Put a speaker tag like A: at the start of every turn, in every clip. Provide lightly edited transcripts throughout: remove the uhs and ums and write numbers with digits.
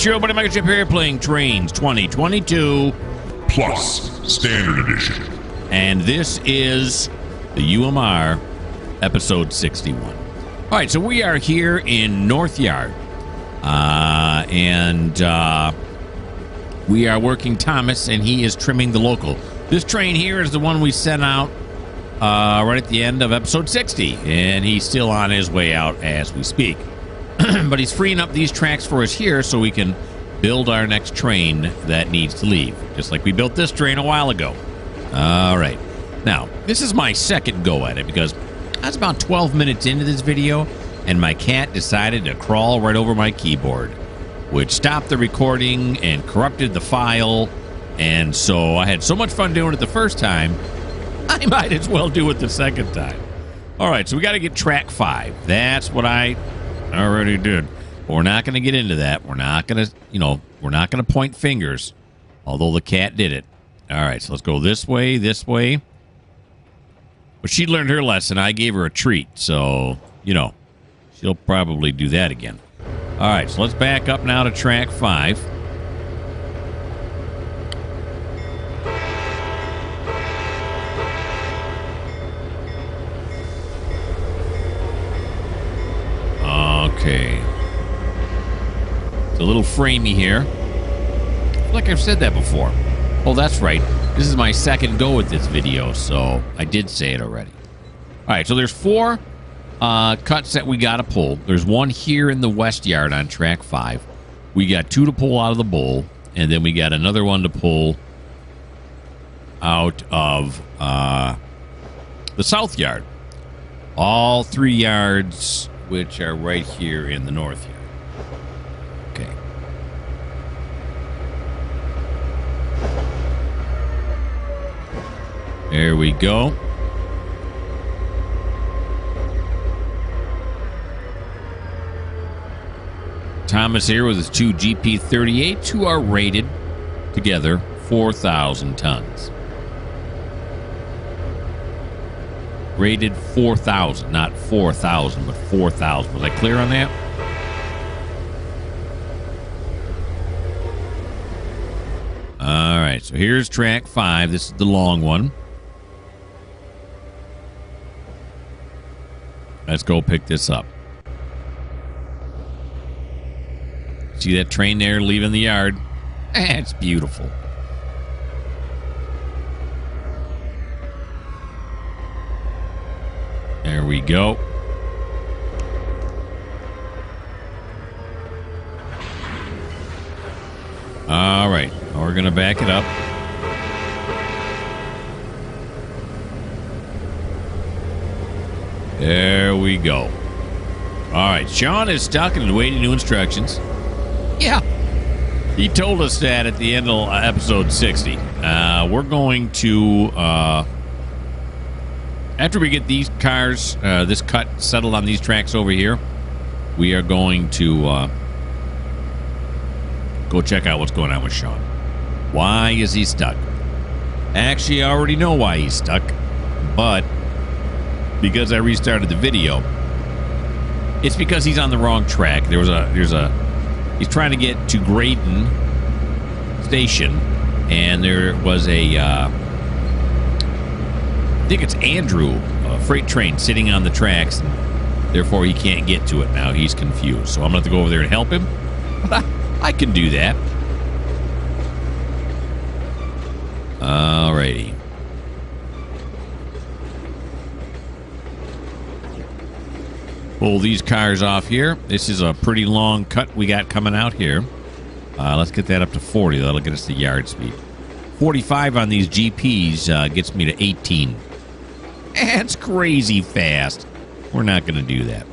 A: it's your buddy Mikerowchip here playing Trainz 2022
B: Plus Standard Edition.
A: And this is the UMR episode 61. All right, so we are here in North Yard. We are working Tomas, and he is trimming the local. This train here is the one we sent out right at the end of episode 60, and he's still on his way out as we speak. But he's freeing up these tracks for us here so we can build our next train that needs to leave, just like we built this train a while ago. All right. Now, this is my second go at it because I was about 12 minutes into this video, and my cat decided to crawl right over my keyboard, which stopped the recording and corrupted the file. And so I had so much fun doing it the first time, I might as well do it the second time. All right, so we got to get track 5. That's what I already did. But we're not going to get into that. We're not going to, we're not going to point fingers, although the cat did it. All right, so let's go this way, this way. But she learned her lesson. I gave her a treat, so, she'll probably do that again. All right, so let's back up now to track 5. Okay. It's a little framey here. I feel like I've said that before. Oh, that's right. This is my second go at this video, so I did say it already. All right, so there's 4 cuts that we got to pull. There's one here in the west yard on track 5. We got 2 to pull out of the bowl, and then we got another one to pull out of the south yard. All 3 yards, which are right here in the north yard. Okay. There we go. Tomas here with his 2 GP38s, who are rated together 4,000 tons. Rated 4,000, not 4,000, but 4,000. Was I clear on that? All right, so here's track 5. This is the long one. Let's go pick this up. See that train there leaving the yard? It's beautiful. There we go. All right, we're going to back it up. There we go. All right, Sean is stuck and waiting new instructions. Yeah, he told us that at the end of episode 60. We're going to, after we get these cars, this cut settled on these tracks over here, we are going to go check out what's going on with Sean. Why is he stuck? Actually, I already know why he's stuck, but because I restarted the video, it's because he's on the wrong track. He's trying to get to Graydon Station, and there was I think it's Andrew, a freight train sitting on the tracks, and therefore he can't get to it now. He's confused. So I'm going to have to go over there and help him. But I can do that. Alrighty. Pull these cars off here. This is a pretty long cut we got coming out here. Let's get that up to 40. That'll get us the yard speed. 45 on these GPs gets me to 18. That's crazy fast. We're not going to do that.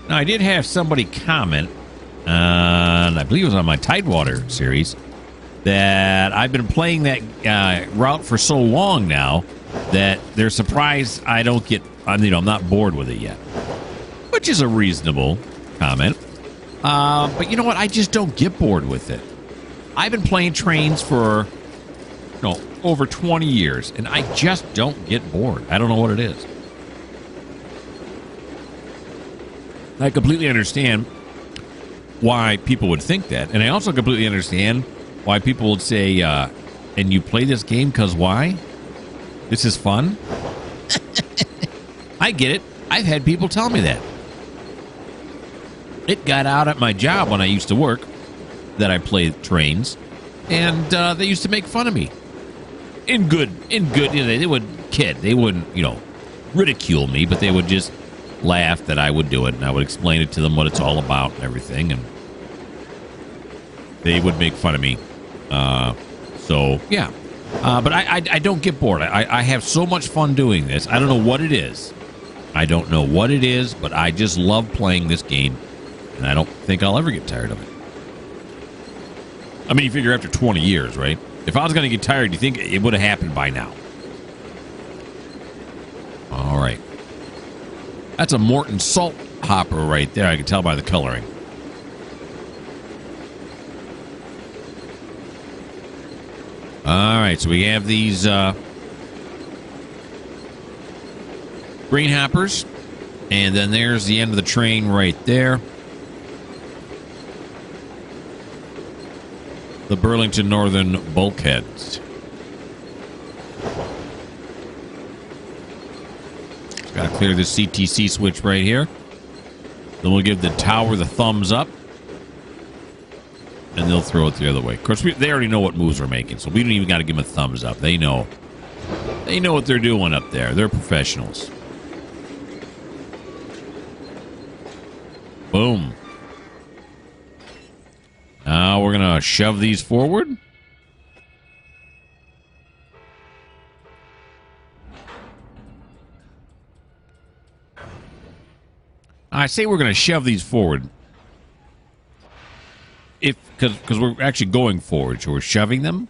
A: Now, I did have somebody comment, and I believe it was on my Tidewater series, that I've been playing that route for so long now that they're surprised I don't get, I'm not bored with it yet, which is a reasonable comment. But you know what? I just don't get bored with it. I've been playing Trainz for over 20 years, and I just don't get bored. I don't know what it is. I completely understand why people would think that. And I also completely understand why people would say, and you play this game because why? This is fun? I get it. I've had people tell me that. It got out at my job when I used to work that I played Trainz, and they used to make fun of me. In good, they would kid. They wouldn't, ridicule me, but they would just laugh that I would do it, and I would explain it to them what it's all about and everything, and they would make fun of me. So yeah, but I don't get bored. I have so much fun doing this. I don't know what it is. But I just love playing this game, and I don't think I'll ever get tired of it. I mean, you figure after 20 years, right? If I was going to get tired, you think it would have happened by now? All right. That's a Morton salt hopper right there. I can tell by the coloring. All right, so we have these green hoppers, and then there's the end of the train right there. The Burlington Northern bulkheads. Got to clear this CTC switch right here. Then we'll give the tower the thumbs up. And they'll throw it the other way. Of course, they already know what moves we're making, so we don't even got to give them a thumbs up. They know. They know what they're doing up there. They're professionals. Boom. Now we're going to shove these forward. I say we're going to shove these forward. Because we're actually going forward, so we're shoving them.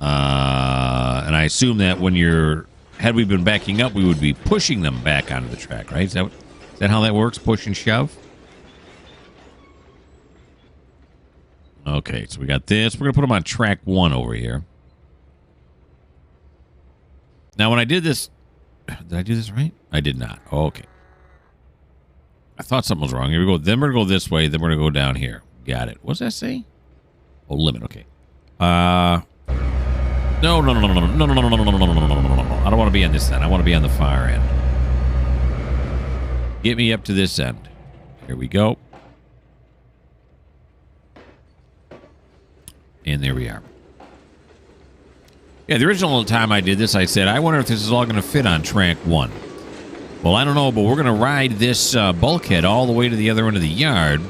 A: And I assume that had we been backing up, we would be pushing them back onto the track, right? Is that how that works? Push and shove? Okay, so we got this. We're going to put them on track 1 over here. Now, when I did this... Did I do this right? I did not. Oh, okay. I thought something was wrong. Here we go. Then we're going to go this way. Then we're going to go down here. Got it. What does that say? Oh, limit. Okay. No. I don't want to be on this end. I want to be on the far end. Get me up to this end. Here we go. And there we are. Yeah, the original time I did this, I said, I wonder if this is all going to fit on track 1. Well, I don't know, but we're going to ride this bulkhead all the way to the other end of the yard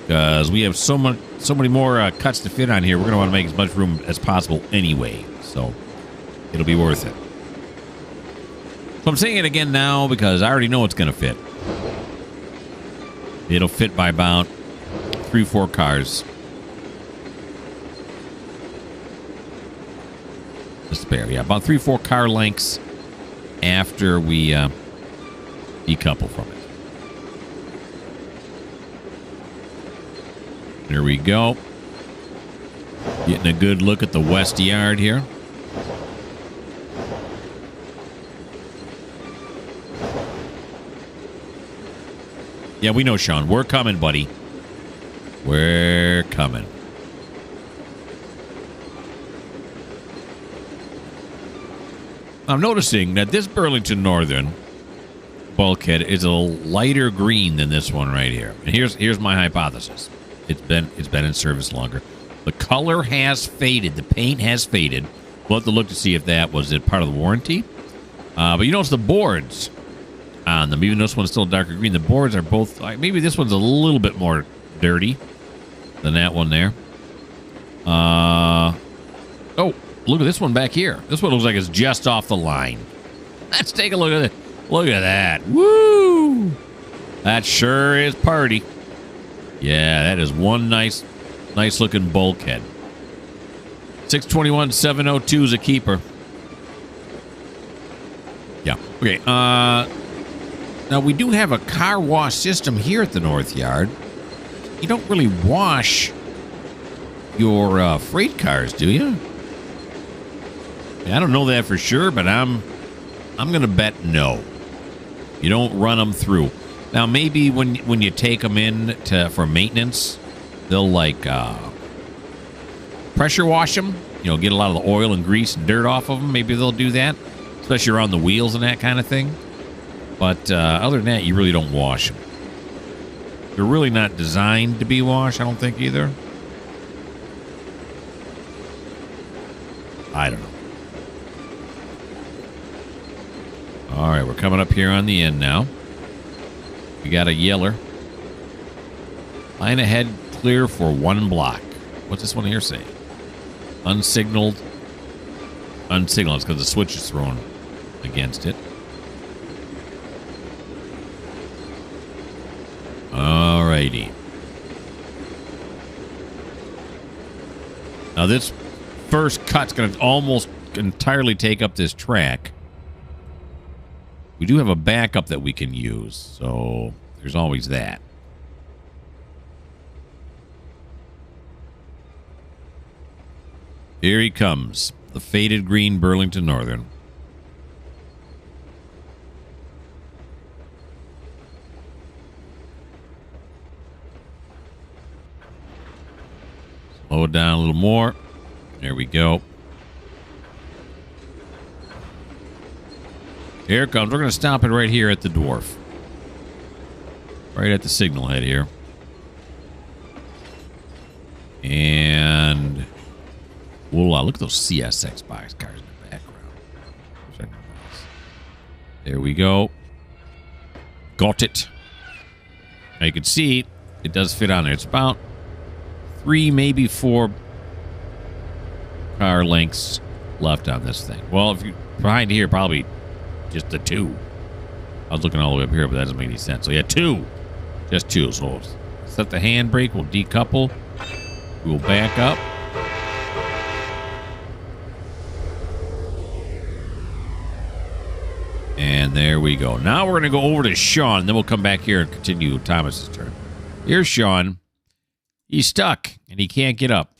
A: because we have so many more cuts to fit on here. We're going to want to make as much room as possible anyway, so it'll be worth it. So I'm saying it again now because I already know it's going to fit. It'll fit by about 3-4 cars. The spare, yeah, about 3-4 car lengths after we decouple from it. There we go. Getting a good look at the west yard here. Yeah, we know, Sean. We're coming, buddy. We're coming. I'm noticing that this Burlington Northern bulkhead is a lighter green than this one right here. And here's my hypothesis. It's been in service longer. The color has faded. The paint has faded. We'll have to look to see if that was part of the warranty. But you notice the boards on them, even though this one's still darker green, the boards are both, maybe this one's a little bit more dirty than that one there. Oh, look at this one back here. This one looks like it's just off the line. Let's take a look at it. Look at that. Woo! That sure is party. Yeah, that is one nice looking bulkhead. 621-702 is a keeper. Yeah. Okay. Now, we do have a car wash system here at the North Yard. You don't really wash your freight cars, do you? I don't know that for sure, but I'm going to bet no. You don't run them through. Now, maybe when you take them in for maintenance, they'll like pressure wash them. You know, get a lot of the oil and grease and dirt off of them. Maybe they'll do that, especially around the wheels and that kind of thing. But other than that, you really don't wash them. They're really not designed to be washed, I don't think, either. I don't know. All right, we're coming up here on the end now. We got a yeller. Line ahead clear for 1 block. What's this one here say? Unsignaled. Unsignaled. It's because the switch is thrown against it. Alrighty. Now this first cut's going to almost entirely take up this track. We do have a backup that we can use, so there's always that. Here he comes, the faded green Burlington Northern. Slow it down a little more. There we go. Here it comes. We're going to stop it right here at the dwarf. Right at the signal head here. And we'll look at those CSX box cars in the background. There we go. Got it. Now you can see it does fit on there. It's about 3, maybe 4 car lengths left on this thing. Well, if you're behind here, probably just the 2. I was looking all the way up here, but that doesn't make any sense. So yeah, 2. Just 2. So set the handbrake. We'll decouple. We'll back up. And there we go. Now we're going to go over to Sean. Then we'll come back here and continue Thomas's turn. Here's Sean. He's stuck, and he can't get up.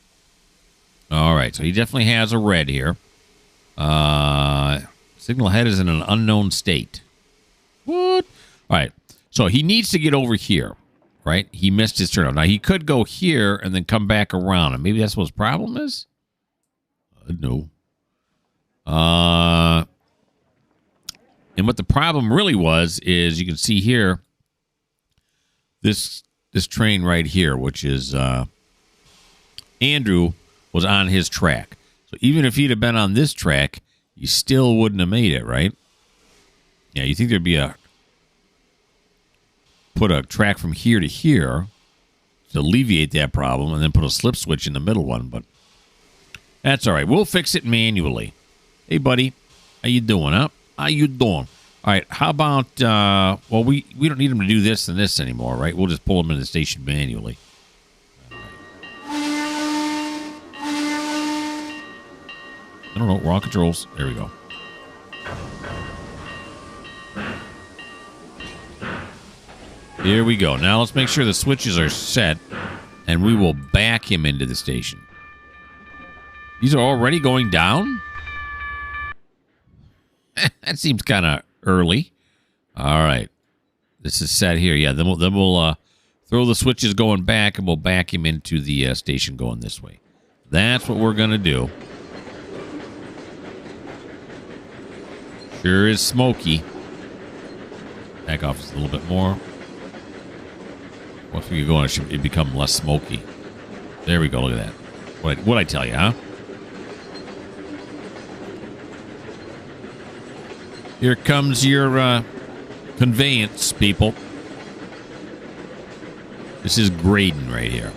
A: All right, so he definitely has a red here. Signal head is in an unknown state. What? All right, so he needs to get over here, right? He missed his turn. Now, he could go here and then come back around, and maybe that's what his problem is? No. And what the problem really was is you can see here this train right here, which is Andrew was on his track. So even if he'd have been on this track, you still wouldn't have made it, right? Yeah, you think there'd be put a track from here to here to alleviate that problem and then put a slip switch in the middle one, but that's all right. We'll fix it manually. Hey, buddy. How you doing, huh? How you doing? All right, how about, well, we don't need him to do this and this anymore, right? We'll just pull him into the station manually. I don't know. We're on controls. There we go. Here we go. Now let's make sure the switches are set, and we will back him into the station. These are already going down? That seems kind of early. All right. This is set here. Yeah, then we'll throw the switches going back, and we'll back him into the station going this way. That's what we're going to do. Sure is smoky. Back off just a little bit more. Once we get going, it become less smoky. There we go. Look at that. What'd I tell you, huh? Here comes your conveyance, people. This is Graydon right here.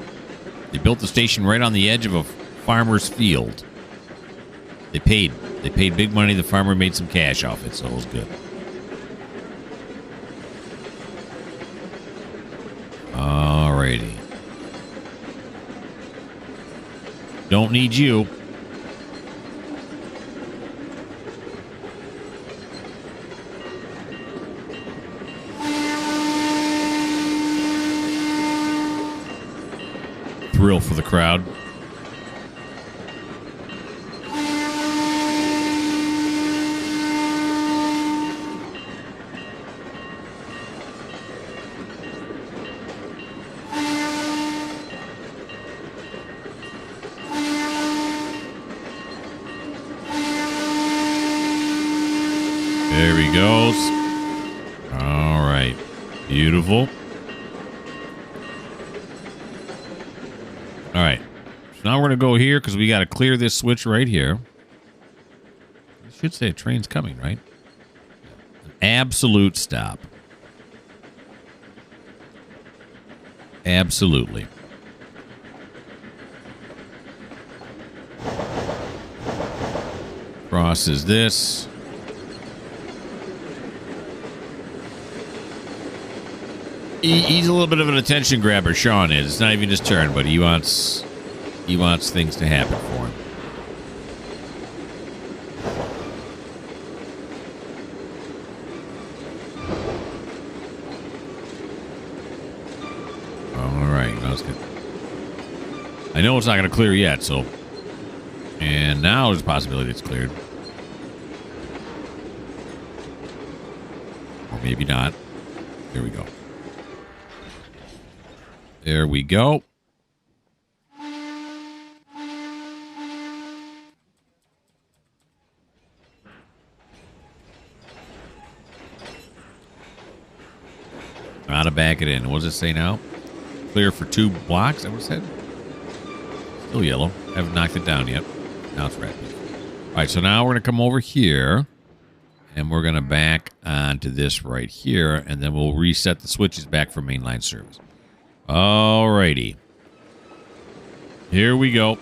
A: They built the station right on the edge of a farmer's field. They paid big money. The farmer made some cash off it, so it was good. Alrighty. Don't need you. Thrill for the crowd. There he goes. All right. Beautiful. All right. So now we're going to go here because we got to clear this switch right here. It should say a train's coming, right? Absolute stop. Absolutely. Crosses this. He's a little bit of an attention grabber, Sean is. It's not even his turn, but he wants things to happen for him. All right, that was good. I know it's not going to clear yet, so... And now there's a possibility it's cleared. Or maybe not. Here we go. There we go. Now to back it in. What does it say now? Clear for 2 blocks, is that what it said? Still yellow. Haven't knocked it down yet. Now it's red. All right, so now we're going to come over here. And we're going to back onto this right here. And then we'll reset the switches back for mainline service. Alrighty. Here we go.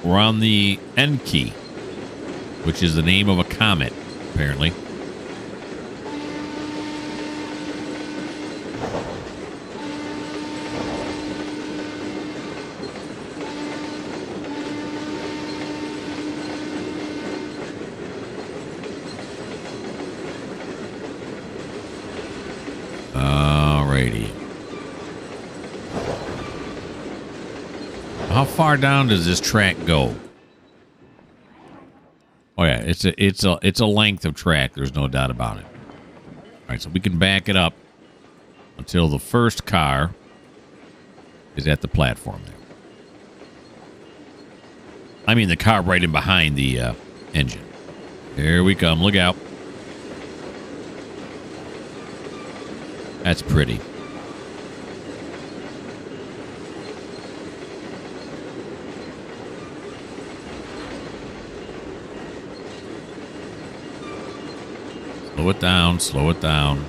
A: We're on the N key, which is the name of a comet, apparently. Alrighty. How far down does this track go? Oh yeah, it's a length of track. There's no doubt about it. All right, so we can back it up until the first car is at the platform there. I mean the car right in behind the engine. Here we come. Look out. That's pretty. Slow it down, slow it down.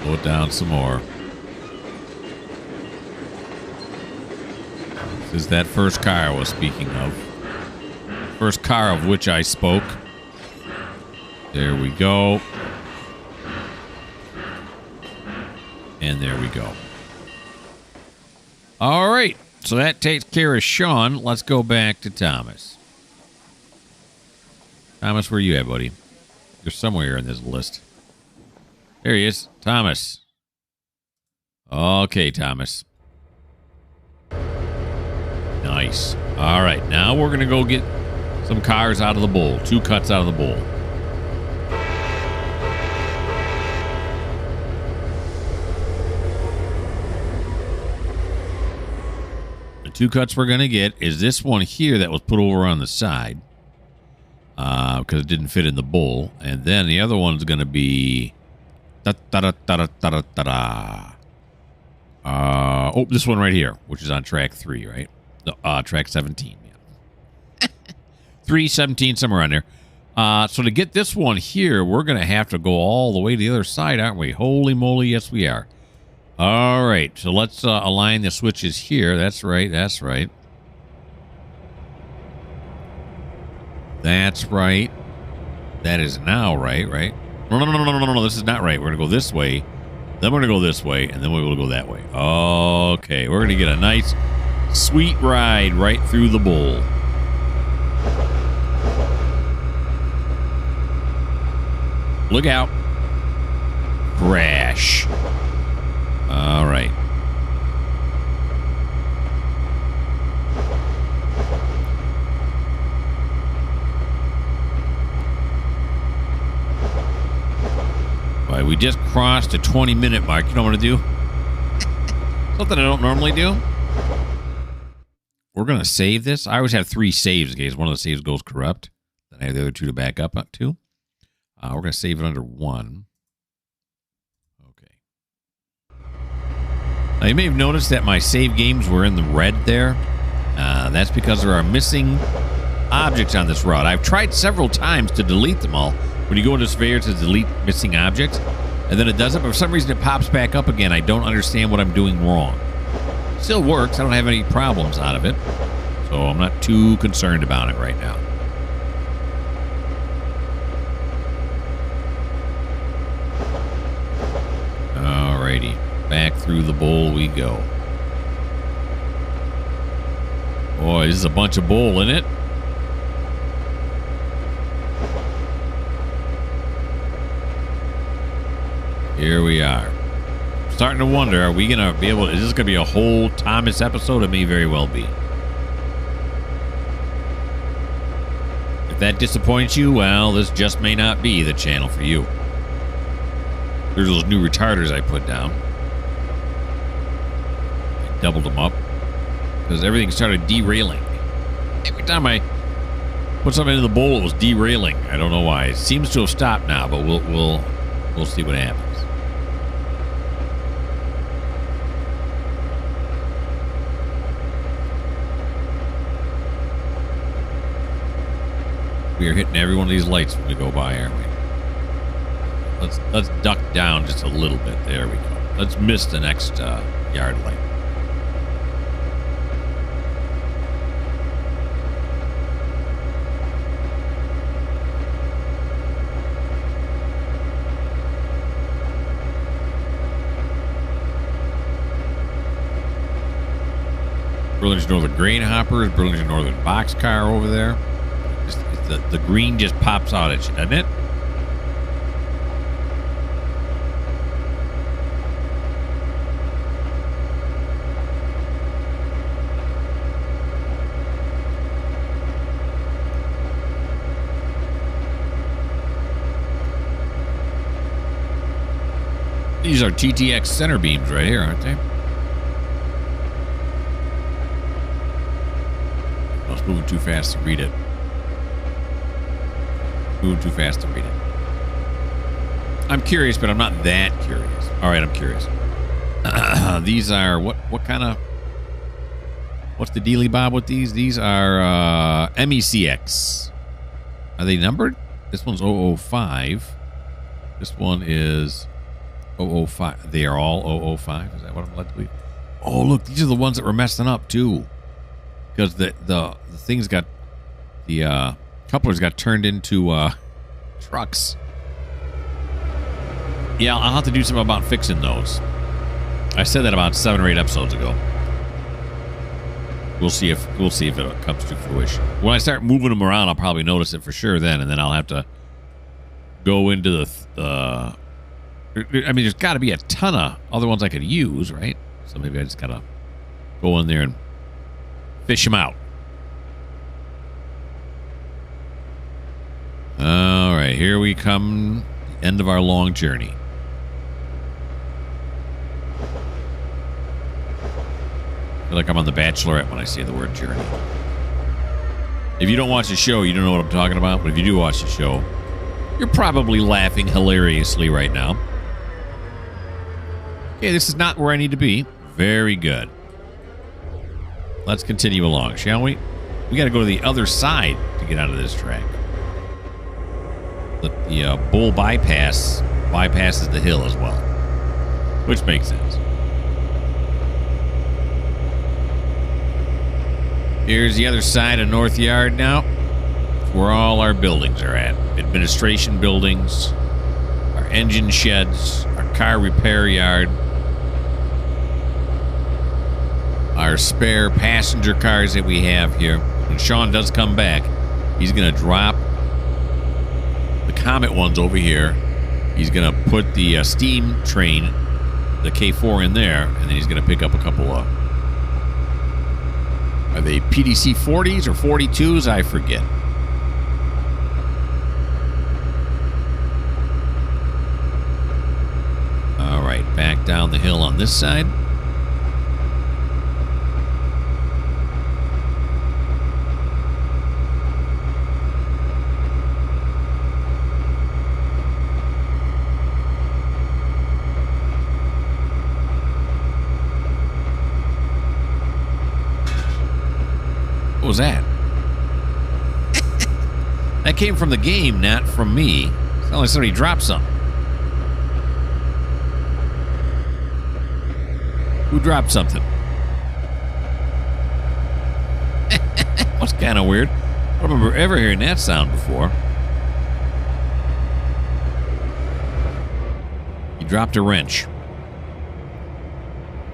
A: Slow it down some more. This is that first car I was speaking of. First car of which I spoke. There we go. And there we go. All right. So that takes care of Sean. Let's go back to Thomas. Thomas, where you at, buddy? You're somewhere in this list. There he is. Thomas. Okay, Thomas. Nice. All right. Now we're going to go get some cars out of the bowl. 2 cuts out of the bowl. The 2 cuts we're going to get is this one here that was put over on the side. Because it didn't fit in the bowl. And then the other one's going to be... Oh, this one right here, which is on track 3, right? No, track 17, yeah. 3, 17, somewhere on there. So to get this one here, we're going to have to go all the way to the other side, aren't we? Holy moly, yes we are. All right, so let's align the switches here. That's right, that's right. That's right. That is now right, right? No, this is not right. We're going to go this way, then we're going to go this way, and then we will go that way. Okay, we're going to get a nice, sweet ride right through the bowl. Look out. Crash. All right. All right, we just crossed the 20-minute mark. You know what I'm going to do? Something I don't normally do. we're going to save this. I always have 3 saves in case one of the saves goes corrupt. Then I have the other 2 to back up to. We're going to save it under 1. Okay. Now, you may have noticed that my save games were in the red there. That's because there are missing objects on this route. I've tried several times to delete them all. When you go into Surveyor to delete missing objects, and then it does it, but for some reason it pops back up again. I don't understand what I'm doing wrong. Still works. I don't have any problems out of it, so I'm not too concerned about it right now. Alrighty, back through the bowl we go. Boy, this is a bunch of bowl in it. Here we are. Starting to wonder, are we going to be able to... Is this going to be a whole Tomas episode? It may very well be. If that disappoints you, well, this just may not be the channel for you. There's those new retarders I put down. I doubled them up. Because everything started derailing. Every time I put something in the bowl, it was derailing. I don't know why. It seems to have stopped now, but we'll see what happens. We are hitting every one of these lights when we go by, aren't we? Let's duck down just a little bit. There we go. Let's miss the next yard light. Burlington Northern Grain Hoppers, Burlington Northern Boxcar over there. The green just pops out at you, doesn't it? These are TTX center beams right here, aren't they? I was moving too fast to read it. Moving too fast to read it. I'm curious, but I'm not that curious. All right, I'm curious. These are what kind of... What's the dealy bob with these? These are MECX. Are they numbered? This one's 005. This one is 005. They are all 005. Is that what I'm led to believe? Oh, look, these are the ones that were messing up too. Because the things got... The couplers got turned into trucks. Yeah, I'll have to do something about fixing those. I said that about 7 or 8 episodes ago. We'll see if it comes to fruition. When I start moving them around, I'll probably notice it for sure then, and then I'll have to go into the I mean, there's got to be a ton of other ones I could use, right? So maybe I just gotta go in there and fish them out. All right, here we come. End of our long journey. I feel like I'm on The Bachelorette when I say the word journey. If you don't watch the show, you don't know what I'm talking about. But if you do watch the show, you're probably laughing hilariously right now. Okay, this is not where I need to be. Very good. Let's continue along, shall we? We got to go to the other side to get out of this track. The bull bypasses the hill as well, which makes sense. Here's the other side of North Yard now. It's where all our buildings are at. Administration buildings, our engine sheds, our car repair yard, our spare passenger cars that we have here. When Sean does come back, he's going to drop the Comet ones over here. He's going to put the steam train, the K4 in there, and then he's going to pick up a couple of... Are they PDC 40s or 42s? I forget. All right, back down the hill on this side. What was that? That came from the game, not from me. It's not like somebody dropped something. Who dropped something? That's kind of weird. I don't remember ever hearing that sound before. He dropped a wrench.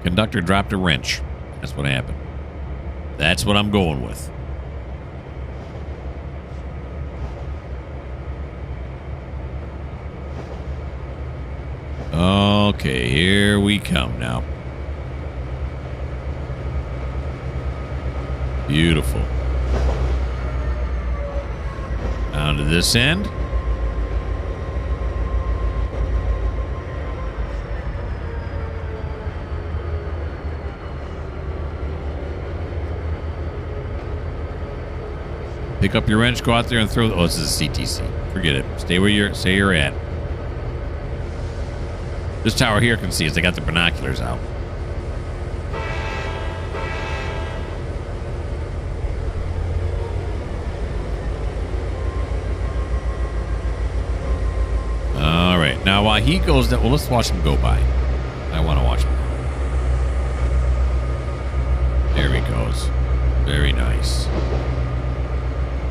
A: Conductor dropped a wrench. That's what happened. That's what I'm going with. Okay, here we come now. Beautiful. Down to this end. Pick up your wrench, go out there and throw. Oh, this is a CTC. Forget it. Stay where you're at. This tower here can see as they got the binoculars out. All right. Now, while he goes down, well, let's watch him go by. I want to watch him. There he goes. Very nice.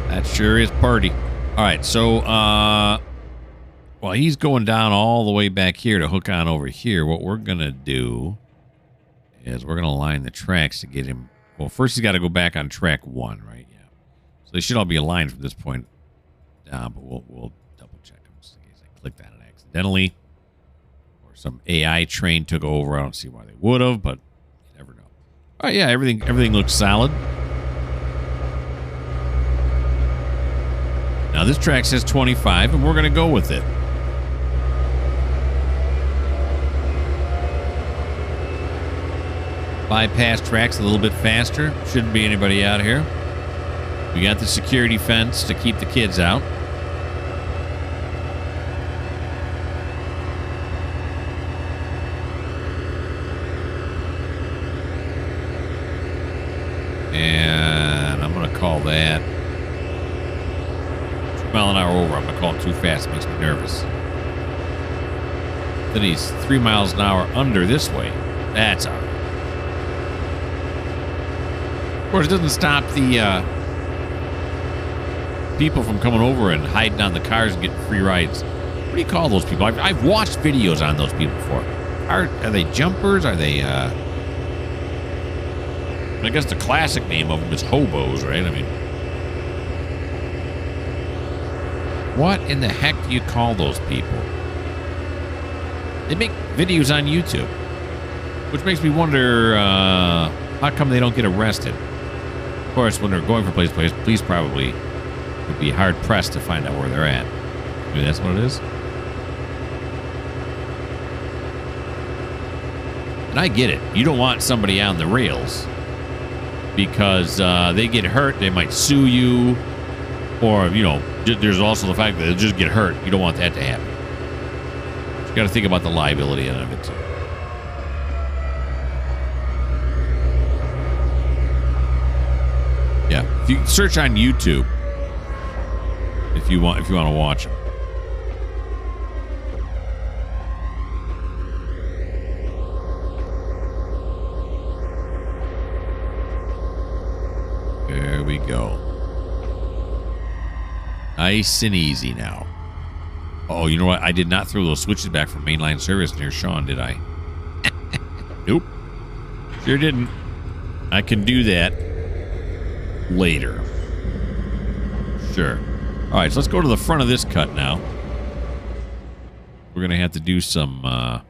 A: That sure is party. All right. So, while he's going down all the way back here to hook on over here, what we're going to do is we're going to line the tracks to get him. Well, first he's got to go back on track 1, right? Yeah. So they should all be aligned from this point down, but we'll double check them just in case I clicked on it accidentally or some AI train took over. I don't see why they would have, but you never know. All right, yeah, everything looks solid. Now this track says 25, and we're going to go with it. Bypass tracks a little bit faster. Shouldn't be anybody out here. We got the security fence to keep the kids out. And I'm going to call that 2 mile an hour over. I'm going to call it too fast. It makes me nervous. Then he's 3 miles an hour under this way. That's all right. Of course, it doesn't stop the people from coming over and hiding on the cars and getting free rides. What do you call those people? I've watched videos on those people before. Are they jumpers? Are they... I guess the classic name of them is hobos, right? I mean... What in the heck do you call those people? They make videos on YouTube. Which makes me wonder... how come they don't get arrested? Of course, when they're going from place to place, police probably would be hard-pressed to find out where they're at. Maybe that's what it is? And I get it. You don't want somebody on the rails because they get hurt. They might sue you. Or, you know, there's also the fact that they'll just get hurt. You don't want that to happen. You got to think about the liability end of it, too. Yeah, if you search on YouTube, if you want to watch them. There we go. Nice and easy now. Oh, you know what? I did not throw those switches back from mainline service near Sean, did I? Nope. Sure didn't. I can do that later. Sure. All right, so let's go to the front of this cut now. We're going to have to do some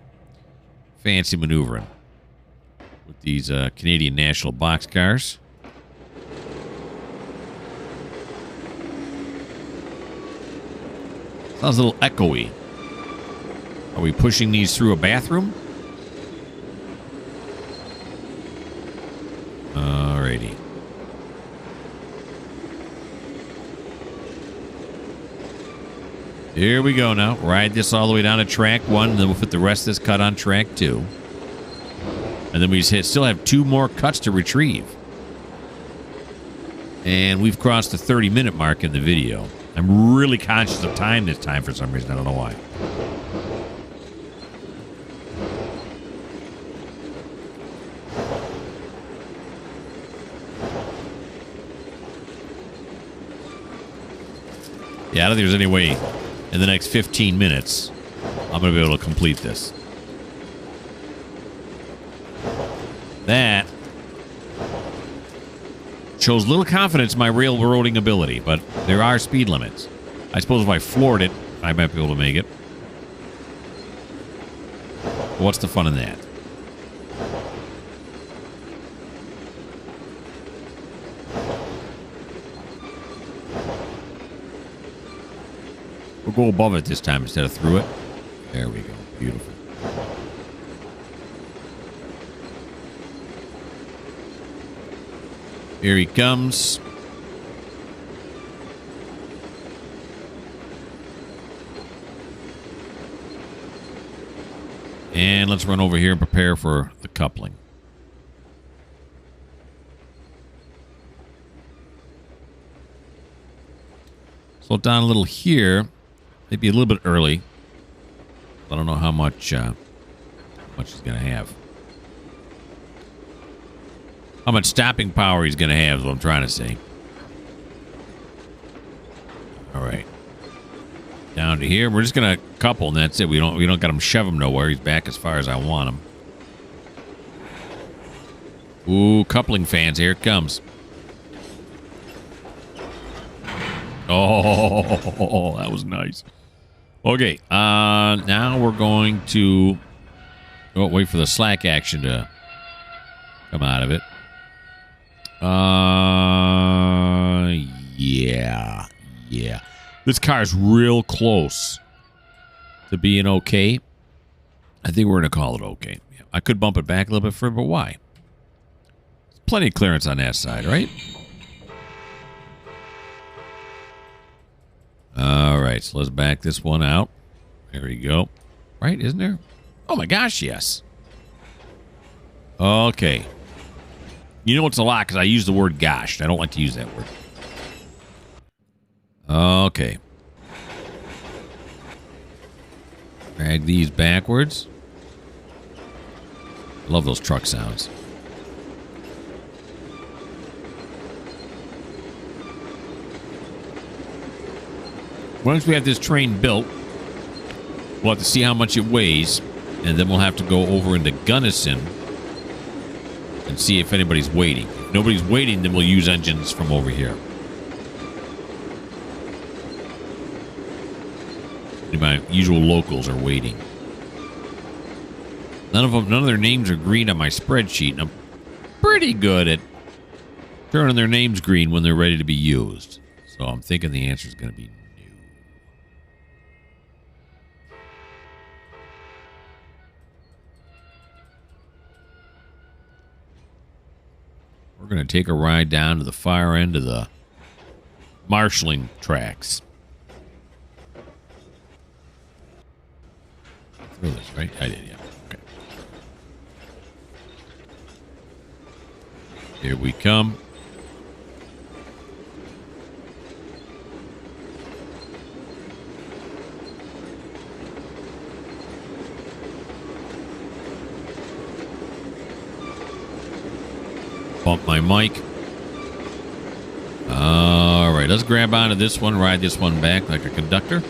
A: fancy maneuvering with these Canadian National boxcars. Sounds a little echoey. Are we pushing these through a bathroom? Alrighty. Here we go now. Ride this all the way down to track 1, and then we'll put the rest of this cut on track 2. And then we still have 2 more cuts to retrieve. And we've crossed the 30-minute mark in the video. I'm really conscious of time this time for some reason. I don't know why. Yeah, I don't think there's any way in the next 15 minutes I'm going to be able to complete this. That shows little confidence in my railroading ability, but there are speed limits. I suppose if I floored it, I might be able to make it. But what's the fun in that? We'll go above it this time instead of through it. There we go. Beautiful. Here he comes. And let's run over here and prepare for the coupling. Slow it down a little here. Maybe a little bit early. I don't know how much he's going to have. How much stopping power he's going to have is what I'm trying to say. All right. Down to here. We're just going to couple, and that's it. We don't got him shove him nowhere. He's back as far as I want him. Ooh, coupling fans. Here it comes. Oh, that was nice. Okay. Now we're going to wait for the slack action to come out of it. Yeah. This car's real close to being okay. I think we're going to call it okay. I could bump it back a little bit further, but why? There's plenty of clearance on that side, right? All right, so let's back this one out. There we go. Right, isn't there? Oh my gosh, yes. Okay. You know it's a lot because I use the word gosh. I don't like to use that word. Okay. Drag these backwards. Love those truck sounds. Once we have this train built, we'll have to see how much it weighs, and then we'll have to go over into Gunnison and see if anybody's waiting. If nobody's waiting, then we'll use engines from over here. My usual locals are waiting. None of their names are green on my spreadsheet, and I'm pretty good at turning their names green when they're ready to be used. So I'm thinking the answer is going to be no. We're going to take a ride down to the far end of the marshalling tracks. Through this, right? I did, yeah. Okay. Here we come. Bump my mic. All right, let's grab onto this one, ride this one back like a conductor.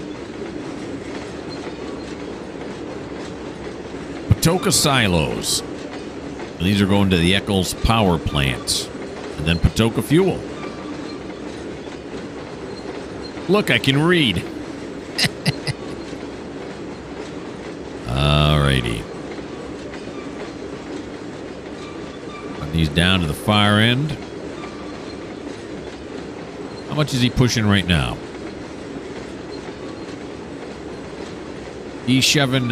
A: Patoka silos. And these are going to the Eccles power plant. And then Patoka fuel. Look, I can read. Alrighty. Run these down to the far end. How much is he pushing right now? He's shoving,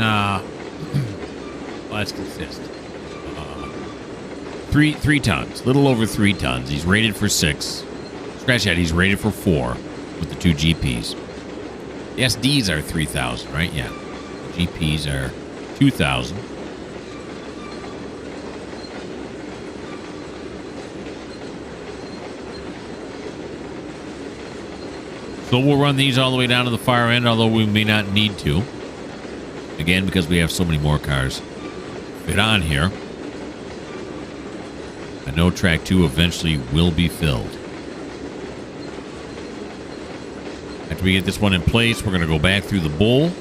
A: let's consist. 3 tons. Little over 3 tons. He's rated for 6. Scratch that. He's rated for 4 with the 2 GPs. The SDs are 3,000, right? Yeah. The GPs are 2,000. So we'll run these all the way down to the far end, although we may not need to. Again, because we have so many more cars fit on here. I know track 2 eventually will be filled. After we get this one in place, we're going to go back through the bowl,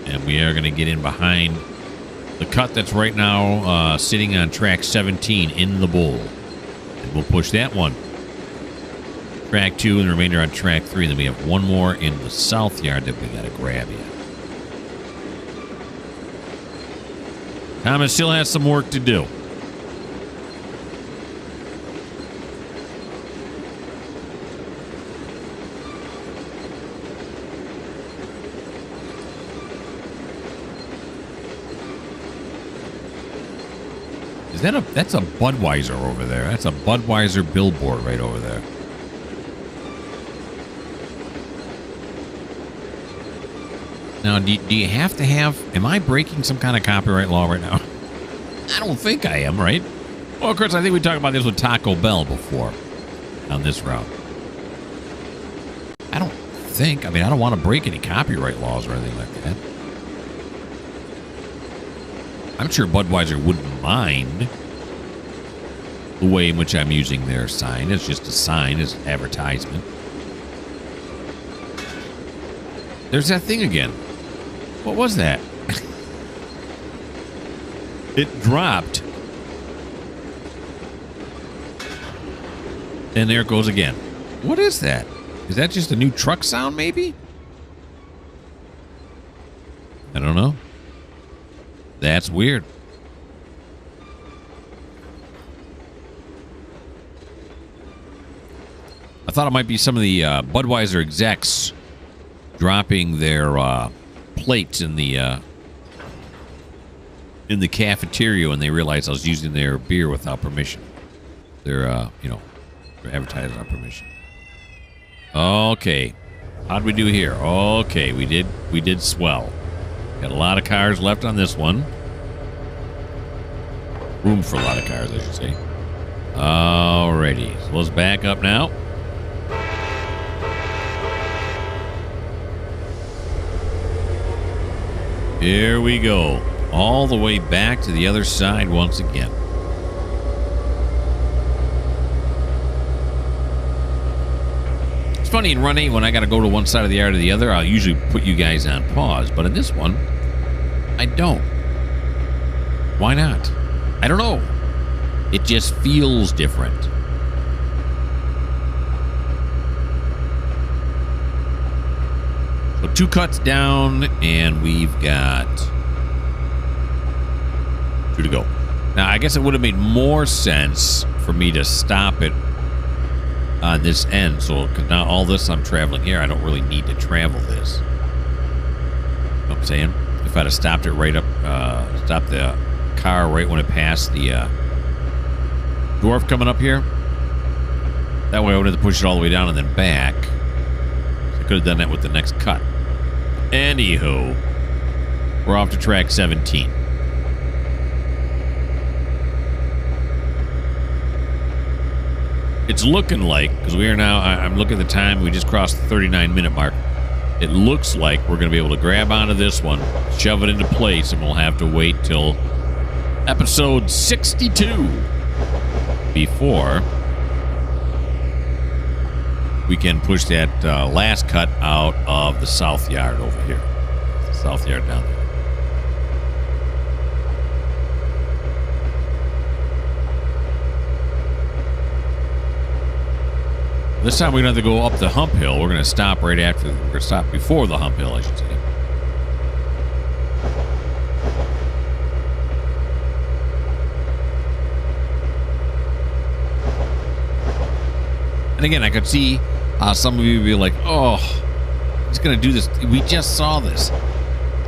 A: and we are going to get in behind the cut that's right now sitting on track 17 in the bowl. And we'll push that one. Track 2 and the remainder on track 3. Then we have one more in the south yard that we got to grab yet. Thomas still has some work to do. That's a Budweiser over there. That's a Budweiser billboard right over there. Now, do you have to have... Am I breaking some kind of copyright law right now? I don't think I am, right? Well, of course, I think we talked about this with Taco Bell before on this route. I don't think... I mean, I don't want to break any copyright laws or anything like that. I'm sure Budweiser wouldn't mind the way in which I'm using their sign. It's just a sign, it's advertisement. There's that thing again. What was that? It dropped. And there it goes again. What is that? Is that just a new truck sound, maybe? I don't know. That's weird. I thought it might be some of the Budweiser execs dropping their plates in the cafeteria when they realized I was using their beer without permission. Their their advertising without permission. Okay, how'd we do here? Okay, we did swell. Got a lot of cars left on this one. Room for a lot of cars, I should say. Alrighty, so let's back up now. Here we go. All the way back to the other side once again. It's funny in Run 8 when I got to go to one side of the yard or the other, I'll usually put you guys on pause. But in this one, I don't. Why not? I don't know. It just feels different. So 2 cuts down, and we've got 2 to go. Now, I guess it would have made more sense for me to stop it on this end. So, because now all this I'm traveling here, I don't really need to travel this. You know what I'm saying? If I'd have stopped it right up, stopped the car right when it passed the dwarf coming up here, that way I would have to push it all the way down and then back. I could have done that with the next cut. Anywho, we're off to track 17. It's looking like, because we are now, I'm looking at the time, we just crossed the 39-minute mark. It looks like we're going to be able to grab onto this one, shove it into place, and we'll have to wait till episode 62 before we can push that last cut out of the south yard over here. The south yard down there. This time we're going to have to go up the hump hill. We're going to stop right after. We're going to stop before the hump hill, I should say. And again, I could see some of you would be like, oh, he's going to do this. We just saw this.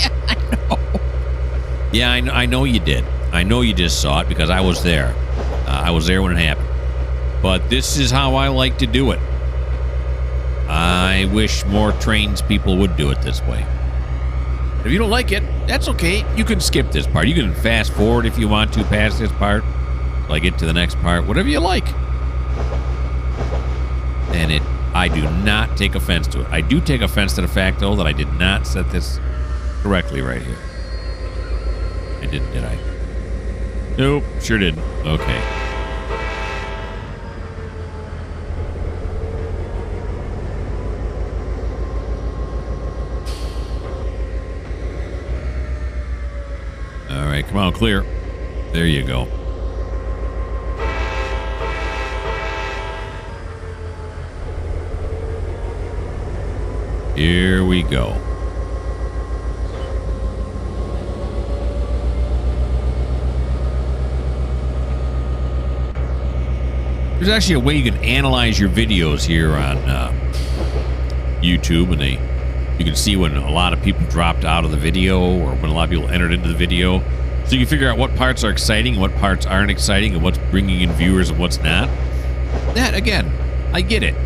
A: Yeah, I know. Yeah, I know you did. I know you just saw it because I was there. I was there when it happened. But this is how I like to do it. I wish more Trainz people would do it this way. If you don't like it, that's okay. You can skip this part. You can fast forward if you want to past this part. Like get to the next part. Whatever you like. And it I do not take offense to it. I do take offense to the fact, though, that I did not set this correctly right here. I didn't, did I? Nope, sure did. Okay. All right, come on, clear. There you go. Here we go. There's actually a way you can analyze your videos here on YouTube, and you can see when a lot of people dropped out of the video or when a lot of people entered into the video. So you can figure out what parts are exciting and what parts aren't exciting and what's bringing in viewers and what's not. That, again, I get it,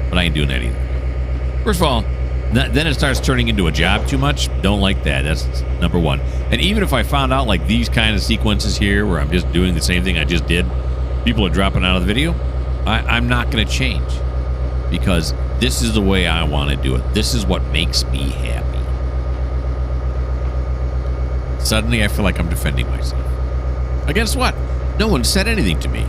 A: but I ain't doing that either. First of all, then it starts turning into a job too much. Don't like that. That's number one. And even if I found out like these kind of sequences here where I'm just doing the same thing I just did, people are dropping out of the video, I'm not going to change because this is the way I want to do it. This is what makes me happy. Suddenly I feel like I'm defending myself. Against what? No one said anything to me.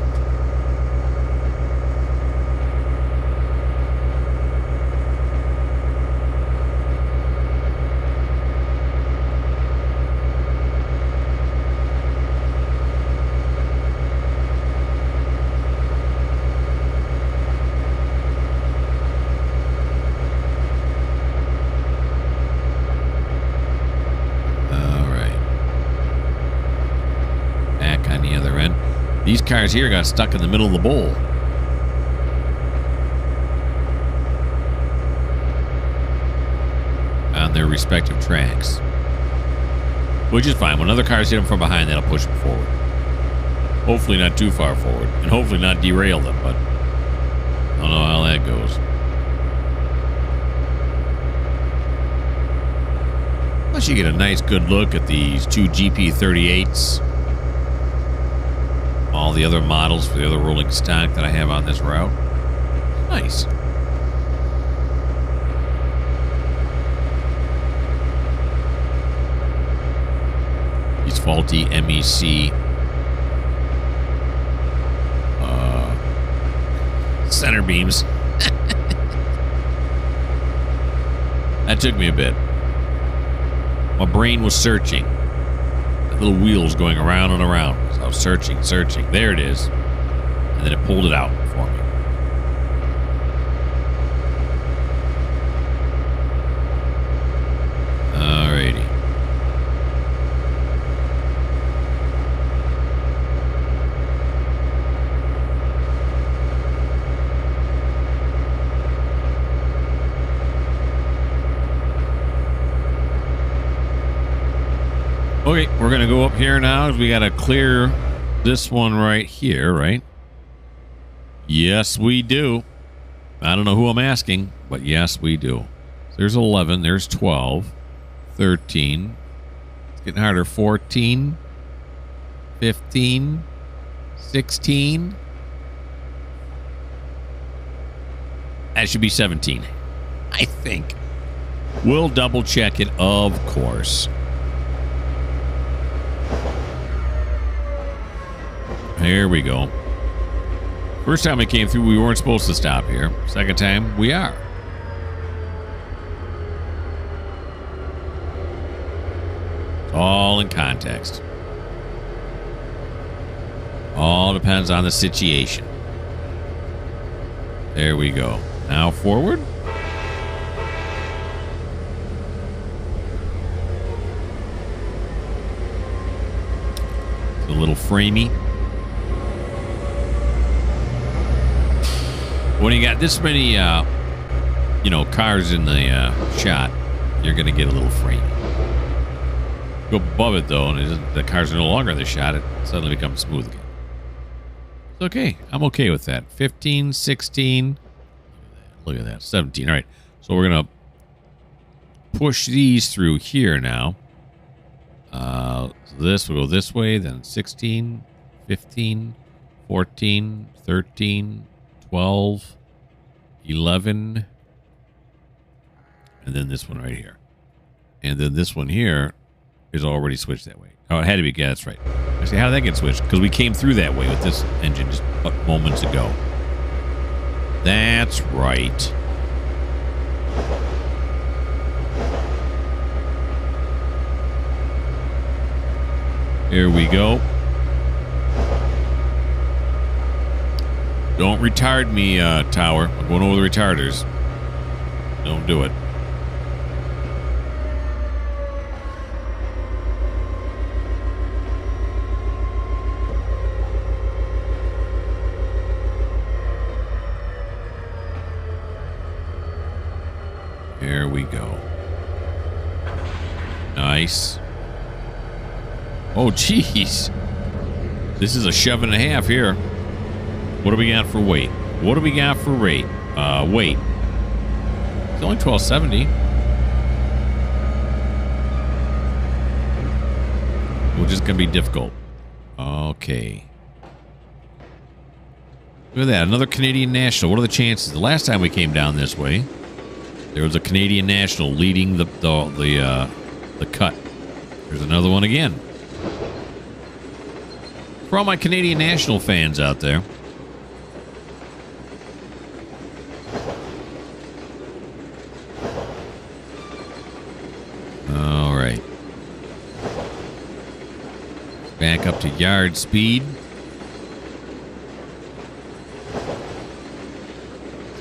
A: These cars here got stuck in the middle of the bowl. On their respective tracks. Which is fine. When other cars hit them from behind, that'll push them forward. Hopefully not too far forward. And hopefully not derail them, but I don't know how that goes. Plus you get a nice good look at these two GP38s. All the other models for the other rolling stock that I have on this route. Nice. These faulty MEC center beams. That took me a bit. My brain was searching. Little wheels going around and around. So I was searching. There it is. And then it pulled it out for me. Alrighty. Okay, we're going to go up here now. We got to clear this one right here, right? Yes, we do. I don't know who I'm asking, but yes, we do. So there's 11. There's 12. 13. It's getting harder. 14. 15. 16. That should be 17. I think. We'll double check it, of course. Here we go. First time we came through, we weren't supposed to stop here. Second time, we are. It's all in context. All depends on the situation. There we go. Now forward. It's a little framey. When you got this many, cars in the shot, you're going to get a little frame. Go above it, though, and the cars are no longer in the shot, it suddenly becomes smooth again. It's okay. I'm okay with that. 15, 16. Look at that. 17. All right. So we're going to push these through here now. So this will go this way, then 16, 15, 14, 13, 12, 11. And then this one right here. And then this one here is already switched that way. Oh, it had to be. Yeah, that's right. I say, how did that get switched? Because we came through that way with this engine just moments ago. That's right. Here we go. Don't retard me, tower. I'm going over the retarders. Don't do it. There we go. Nice. Oh, jeez. This is a shove and a half here. What do we got for weight? What do we got for rate? Weight. It's only 1270. Which is going to be difficult. Okay. Look at that. Another Canadian national. What are the chances? The last time we came down this way, there was a Canadian national leading the cut. There's another one again. For all my Canadian national fans out there. All right. Back up to yard speed.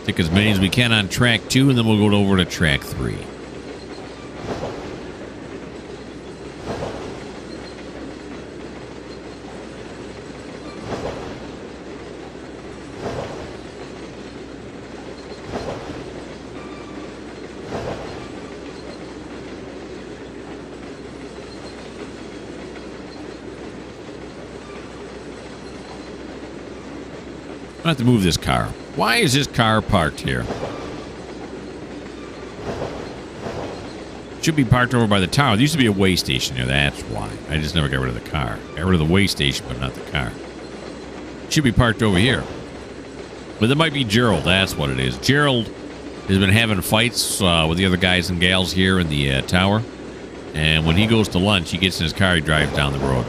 A: Stick as many as we can on track 2, and then we'll go over to track 3. I have to move this car. Why is this car parked here? Should be parked over by the tower. There used to be a way station here. That's why. I just never got rid of the car. Got rid of the way station, but not the car. Should be parked over here. But that might be Gerald. That's what it is. Gerald has been having fights with the other guys and gals here in the tower. And when he goes to lunch, he gets in his car, he drives down the road.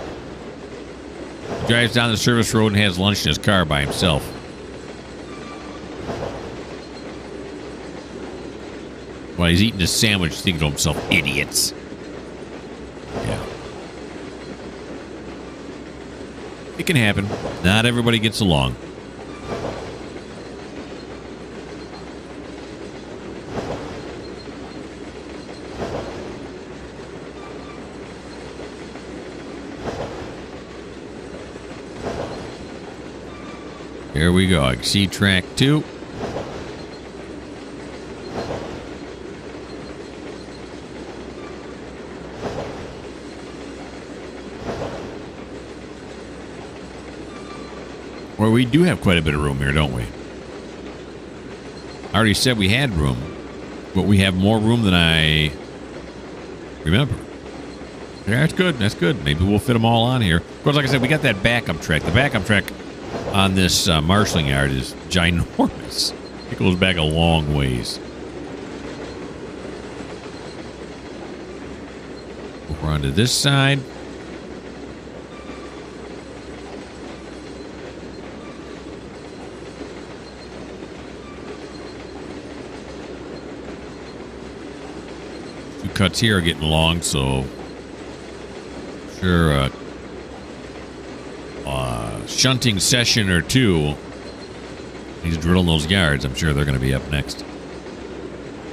A: He drives down the service road and has lunch in his car by himself. While he's eating his sandwich, thinking to himself, idiots. Yeah. It can happen. Not everybody gets along. Here we go. I can see track 2. Well, we do have quite a bit of room here, don't we? I already said we had room, but we have more room than I remember. Yeah, that's good. That's good. Maybe we'll fit them all on here. Of course, like I said, we got that backup track. The backup track on this marshalling yard is ginormous. It goes back a long ways. Over onto this side. Two cuts here are getting long, so sure shunting session or 2. He's drilling those yards. I'm sure they're going to be up next.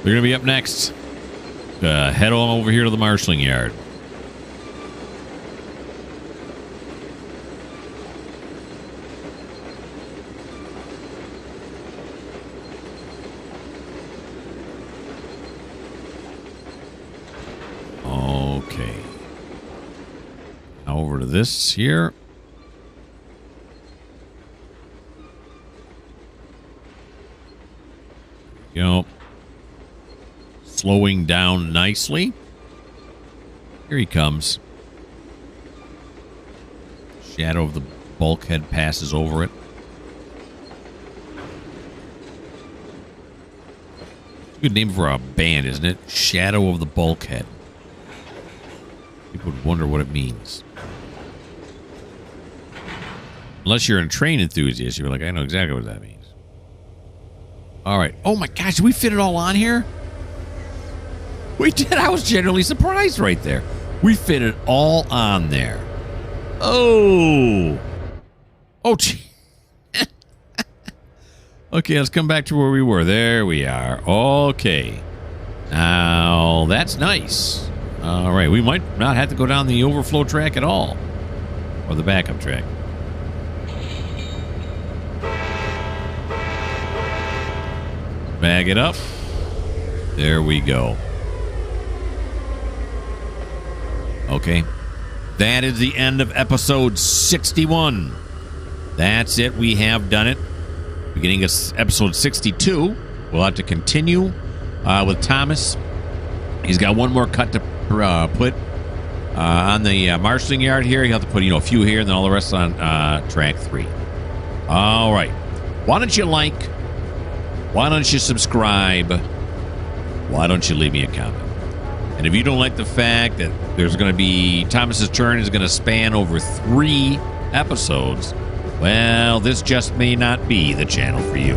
A: They're going to be up next. Head on over here to the marshalling yard. Okay. Now over to this here. Go. Slowing down nicely. Here he comes. Shadow of the bulkhead passes over it. Good name for a band, isn't it? Shadow of the Bulkhead. People would wonder what it means. Unless you're a train enthusiast, you're like, I know exactly what that means. All right. Oh my gosh, did we fit it all on here? We did. I was genuinely surprised right there. We fit it all on there. Oh. Oh, gee. Okay, let's come back to where we were. There we are. Okay. Now, that's nice. All right, we might not have to go down the overflow track at all. Or the backup track. Bag it up. There we go. Okay. That is the end of episode 61. That's it. We have done it. Beginning of episode 62. We'll have to continue with Tomas. He's got one more cut to put on the marshalling yard here. He'll have to put, a few here and then all the rest on track 3. All right. Why don't you like? Why don't you subscribe? Why don't you leave me a comment? And if you don't like the fact that there's going to be Tomas's turn is going to span over 3 episodes, well, this just may not be the channel for you.